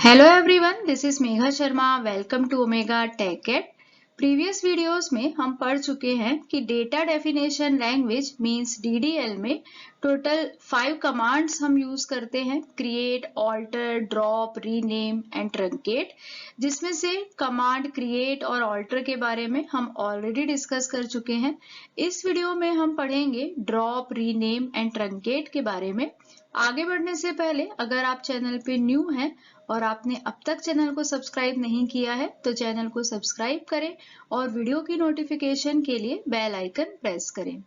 Hello everyone, this is Megha Sharma. Welcome to Omega Tech Ed. Previous videos में हम पढ़ चुके हैं कि data definition language means DDL में टोटल 5 कमांड्स हम यूज करते हैं: create, alter, drop, rename and truncate. जिसमें से कमांड क्रिएट और ऑल्टर के बारे में हम ऑलरेडी डिस्कस कर चुके हैं। इस वीडियो में हम पढ़ेंगे ड्रॉप, रीनेम एंड ट्रंकेट के बारे में। आगे बढ़ने से पहले अगर आप चैनल पे न्यू हैं और आपने अब तक चैनल को सब्सक्राइब नहीं किया है तो चैनल को सब्सक्राइब करें और वीडियो की नोटिफिकेशन के लिए बेल आइकन प्रेस करें।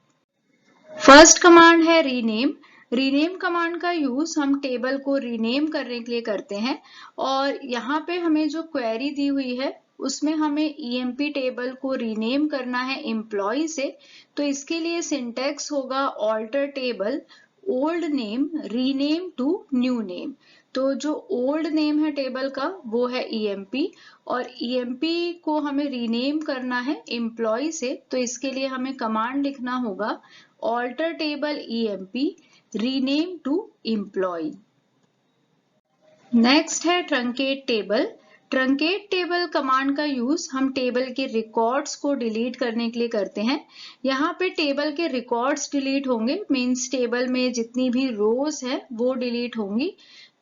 फर्स्ट कमांड है रीनेम। रीनेम कमांड का यूज हम टेबल को रीनेम करने के लिए करते हैं और यहाँ पे हमें जो क्वेरी दी हुई है उसमें हमें ईएमपी टेबल को रीनेम करना है एम्प्लॉय से। तो इसके लिए सिंटेक्स होगा alter table old name rename to new name. तो जो ओल्ड नेम है टेबल का वो है ईएमपी और ईएमपी को हमें रीनेम करना है एम्प्लॉय से। तो इसके लिए हमें कमांड लिखना होगा alter table EMP rename to employ. Next है truncate table. Truncate table command का यूज हम टेबल के रिकॉर्ड्स को डिलीट करने के लिए करते हैं। यहाँ पे टेबल के रिकॉर्ड्स डिलीट होंगे, मींस टेबल में जितनी भी रोज है वो डिलीट होंगी।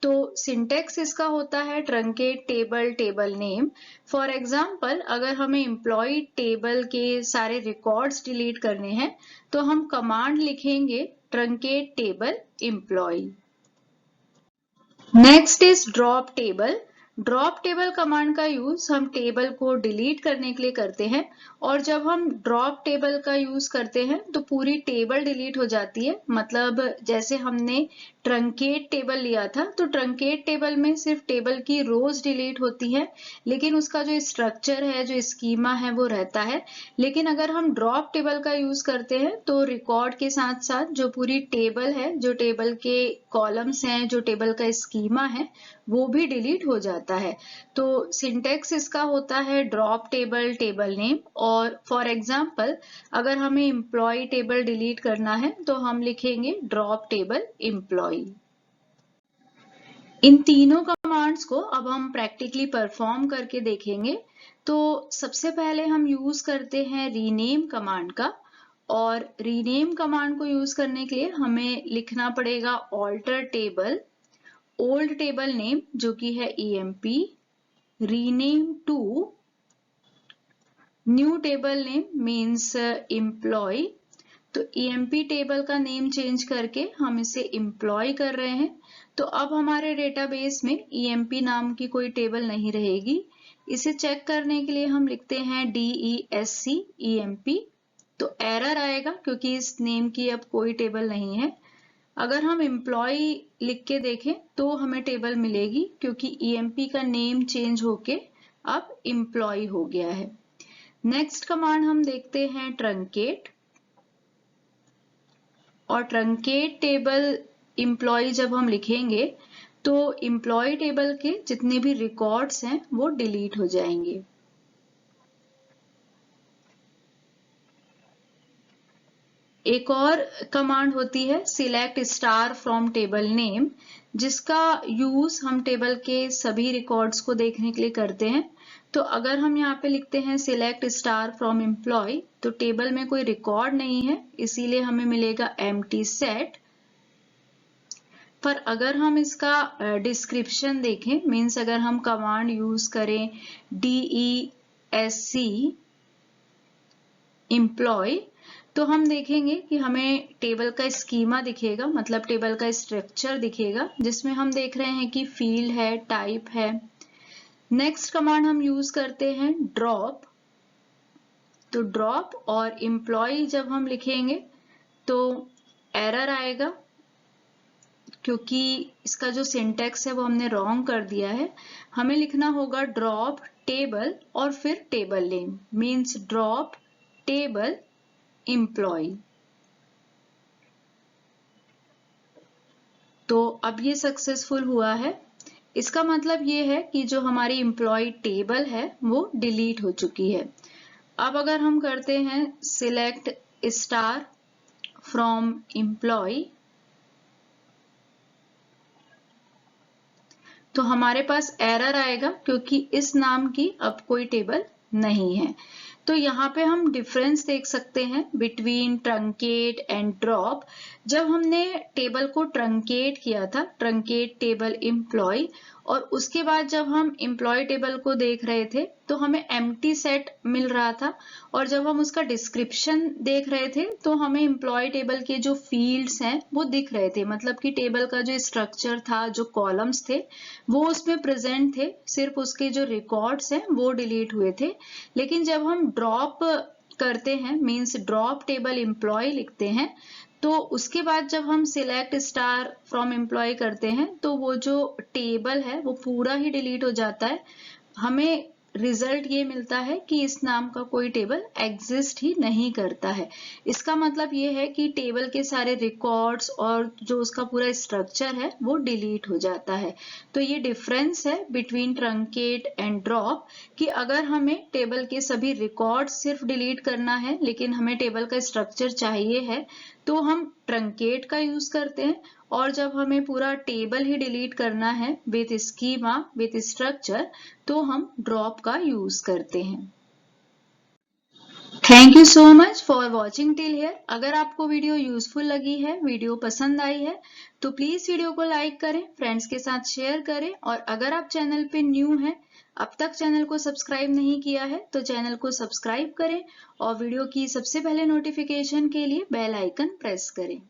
तो सिंटेक्स इसका होता है truncate table table name. For example, अगर हमें एम्प्लॉय टेबल के सारे रिकॉर्ड्स डिलीट करने हैं तो हम कमांड लिखेंगे truncate table employ. Next is drop table. Drop table command का यूज हम टेबल को डिलीट करने के लिए करते हैं और जब हम ड्रॉप टेबल का यूज करते हैं तो पूरी टेबल डिलीट हो जाती है। मतलब जैसे हमने ट्रंकेट टेबल लिया था तो ट्रंकेट टेबल में सिर्फ टेबल की रोज डिलीट होती है लेकिन उसका जो स्ट्रक्चर है, जो स्कीमा है वो रहता है। लेकिन अगर हम ड्रॉप टेबल का यूज करते हैं तो रिकॉर्ड के साथ साथ जो पूरी टेबल है, जो टेबल के कॉलम्स हैं, जो टेबल का स्कीमा है वो भी डिलीट हो जाता है। तो सिंटेक्स इसका होता है ड्रॉप टेबल टेबल नेम। और फॉर एग्जांपल, अगर हमें एम्प्लॉय टेबल डिलीट करना है तो हम लिखेंगे ड्रॉप टेबल एम्प्लॉय। इन तीनों कमांड्स को अब हम प्रैक्टिकली परफॉर्म करके देखेंगे। तो सबसे पहले हम यूज करते हैं रीनेम कमांड का और रीनेम कमांड को यूज करने के लिए हमें लिखना पड़ेगा alter table old table name जो कि है EMP rename to new table name means employ. तो ईएमपी टेबल का नेम चेंज करके हम इसे एम्प्लॉय कर रहे हैं। तो अब हमारे डेटाबेस में ईएमपी नाम की कोई टेबल नहीं रहेगी। इसे चेक करने के लिए हम लिखते हैं DESC EMP। तो एरर आएगा क्योंकि इस नेम की अब कोई टेबल नहीं है। अगर हम एम्प्लॉय लिख के देखें तो हमें टेबल मिलेगी क्योंकि ईएमपी का नेम चेंज होके अब एम्प्लॉय हो गया है। नेक्स्ट कमांड हम देखते हैं ट्रंकेट। और ट्रंकेट टेबल एम्प्लॉय जब हम लिखेंगे तो एम्प्लॉय टेबल के जितने भी रिकॉर्ड्स हैं वो डिलीट हो जाएंगे। एक और कमांड होती है select star from table name, जिसका यूज हम टेबल के सभी रिकॉर्ड्स को देखने के लिए करते हैं। तो अगर हम यहाँ पे लिखते हैं सिलेक्ट स्टार फ्रॉम एम्प्लॉय तो टेबल में कोई रिकॉर्ड नहीं है, इसीलिए हमें मिलेगा एम्प्टी सेट। पर अगर हम इसका डिस्क्रिप्शन देखें, मीन्स अगर हम कमांड यूज करें DESC एम्प्लॉय तो हम देखेंगे कि हमें टेबल का स्कीमा दिखेगा, मतलब टेबल का स्ट्रक्चर दिखेगा जिसमें हम देख रहे हैं कि फील्ड है, टाइप है। नेक्स्ट कमांड हम यूज करते हैं ड्रॉप। तो ड्रॉप और एम्प्लॉय जब हम लिखेंगे तो एरर आएगा क्योंकि इसका जो सिंटेक्स है वो हमने रॉन्ग कर दिया है। हमें लिखना होगा ड्रॉप टेबल और फिर table name means drop table employ. तो अब ये सक्सेसफुल हुआ है। इसका मतलब ये है कि जो हमारी एम्प्लॉय टेबल है वो डिलीट हो चुकी है। अब अगर हम करते हैं सिलेक्ट स्टार फ्रॉम एम्प्लॉय तो हमारे पास एरर आएगा क्योंकि इस नाम की अब कोई टेबल नहीं है। तो यहाँ पे हम डिफरेंस देख सकते हैं बिटवीन ट्रंकेट एंड ड्रॉप। जब हमने टेबल को ट्रंकेट किया था, ट्रंकेट टेबल एम्प्लॉय, और उसके बाद जब हम एम्प्लॉय टेबल को देख रहे थे तो हमें एम्प्टी सेट मिल रहा था, और जब हम उसका डिस्क्रिप्शन देख रहे थे तो हमें एम्प्लॉय टेबल के जो फील्ड्स हैं वो दिख रहे थे, मतलब कि टेबल का जो स्ट्रक्चर था, जो कॉलम्स थे वो उसमें प्रेजेंट थे, सिर्फ उसके जो रिकॉर्ड्स हैं वो डिलीट हुए थे। लेकिन जब हम ड्रॉप करते हैं, मींस ड्रॉप टेबल एम्प्लॉय लिखते हैं, तो उसके बाद जब हम सिलेक्ट स्टार फ्रॉम एम्प्लॉय करते हैं तो वो जो टेबल है वो पूरा ही डिलीट हो जाता है। हमें रिजल्ट ये मिलता है कि इस नाम का कोई टेबल एग्जिस्ट ही नहीं करता है। इसका मतलब ये है कि टेबल के सारे रिकॉर्ड्स और जो उसका पूरा स्ट्रक्चर है वो डिलीट हो जाता है। तो ये डिफरेंस है बिटवीन ट्रंकेट एंड ड्रॉप, कि अगर हमें टेबल के सभी रिकॉर्ड्स सिर्फ डिलीट करना है लेकिन हमें टेबल का स्ट्रक्चर चाहिए है तो हम ट्रंकेट का यूज करते हैं, और जब हमें पूरा टेबल ही डिलीट करना है विथ स्कीमा, विथ स्ट्रक्चर, तो हम ड्रॉप का यूज करते हैं। Thank you so much for watching till here. अगर आपको वीडियो यूजफुल लगी है, वीडियो पसंद आई है, तो प्लीज वीडियो को लाइक करें, फ्रेंड्स के साथ शेयर करें, और अगर आप चैनल पे न्यू हैं, अब तक चैनल को सब्सक्राइब नहीं किया है, तो चैनल को सब्सक्राइब करें और वीडियो की सबसे पहले नोटिफिकेशन के लिए बेल आइकन प्रेस करें।